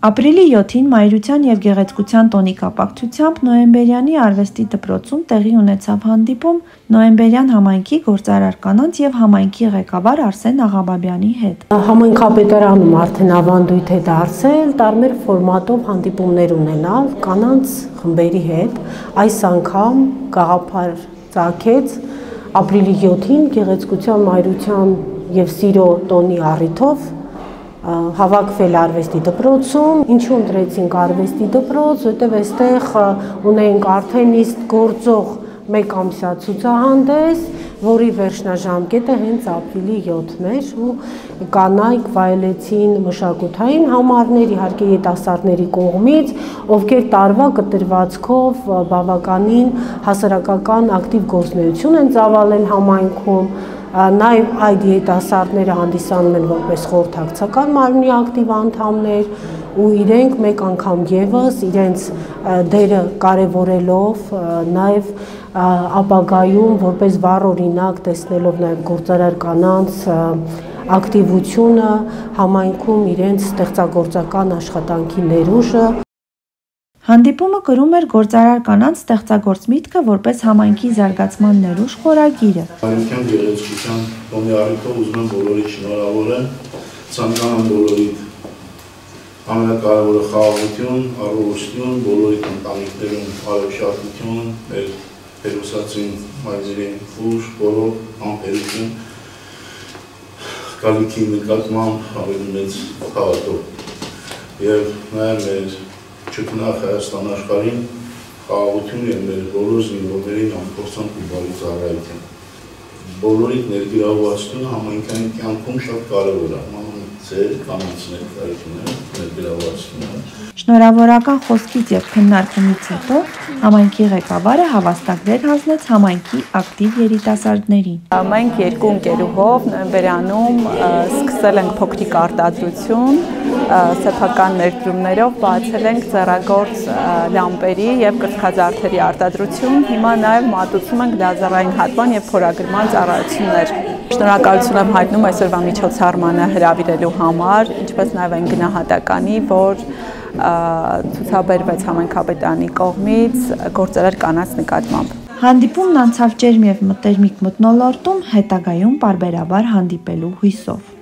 Ապրիլի 7-ին Մայրության և գեղեցկության տոնի կապակցությամբ Նոյեմբերյանի արվեստի դպրոցում տեղի ունեցավ հանդիպում Նոյեմբերյան համայնքի գործարար կանանց և համայնքի ղեկավար Արսեն Աղաբաբյանի հետ։ Համայնքապետարանում արդեն ավանդույթ է դարձել տարբեր ֆորմատով հանդիպումներ ունենալ կանանց խմբերի հետ։ Այս անգամ գաղափար ծագեց ապրիլի 7-ին գեղեցկության, մայրության և սիրո տոնի առիթով հավաքվել արվեստի դպրոցում, ինչու ընտրեցինք արվեստի դպրոց, որտեղ այստեղ ունենք արդեն իսկ գործող մեկ ամսյա ցուցահանդես, որի վերջնաժամկետը հենց ապրիլի 7-ն էր ու կանայք վայելեցին մշակութային համարներ, իհարկե երիտասարդների կողմից, ովքեր տարվա կտրվածքով բավականին հասարակական ակտիվ գործունեություն են ծավալել համայնքում, նաև այդ երիտասարդները հանդիսանում են որպես խորհրդակցական մարմնի ակտիվ անդամներ ու իրենք մեկ անգամ ևս իրենց դերը կարևորելով նաև ապագայում որպես վառ օրինակ տեսնելով նաև գործարար կանանց ակտիվությունը համայնքում իրենց ստեղծագործական աշխատանքի ներուժը։ Հանդիպումը կրում էր գործարար կանանց ստեղծագործ միտքը որպես համայնքի զարգացման ներուժ խորագիրը։ Մայրության գեղեցկության տոնի առիթով ուզում եմ բոլորիդ շնորհավորեմ, ցանկանում բոլորիդ ամենակարևորը խաղաղություն, առողջություն, բոլորիդ ընտանիքներում արժանապատվություն, մեր հերոսացին մայրերին ուժ, բոլոր անհերություն, գալիքի նկատմամբ ավելի մեծ հավատով եւ նաեւ մեր չքնաղ Հայաստան աշխարհին խաղաղություն եւ մեր բոլոր զինվորներին ամփոփсан ու բարի ծառայություն։ Բոլորիդ ներգրավվածությունը համայնքային կյանքում շատ կարևոր է։ Ձեր կանանց ներգրավվածությունը։ Շնորհավորական խոսքից եւ քննարկումից հետո համայնքի ղեկավարը հավաստագրեր հանձնեց համայնքի ակտիվ երիտասարդներին։ Մենք երկու ընկերուհով Նոյեմբերյանում սկսել ենք փոքրիկ արտադրություն, սեփական ներդրումներով բացել ենք ձեռագործ լամպերի եւ կրծքազարդերի արտադրություն, հիմա նաեւ մատուցում ենք լազերային հատման եւ փորագրման ծառայություններ։ Շնորհակալություն եմ հայտնում այսօրվա միջոցառմանը հրավիրելու համար, ինչպես նաև այն գնահատականի, որ ցուցաբերվեց համայնքապետարանի կողմից գործարար կանանց նկատմամբ։ Հանդիպումն անցավ ջերմ եւ մտերմիկ մթնոլորտում, հետագայում պարբերաբար հանդիպելու հույսով։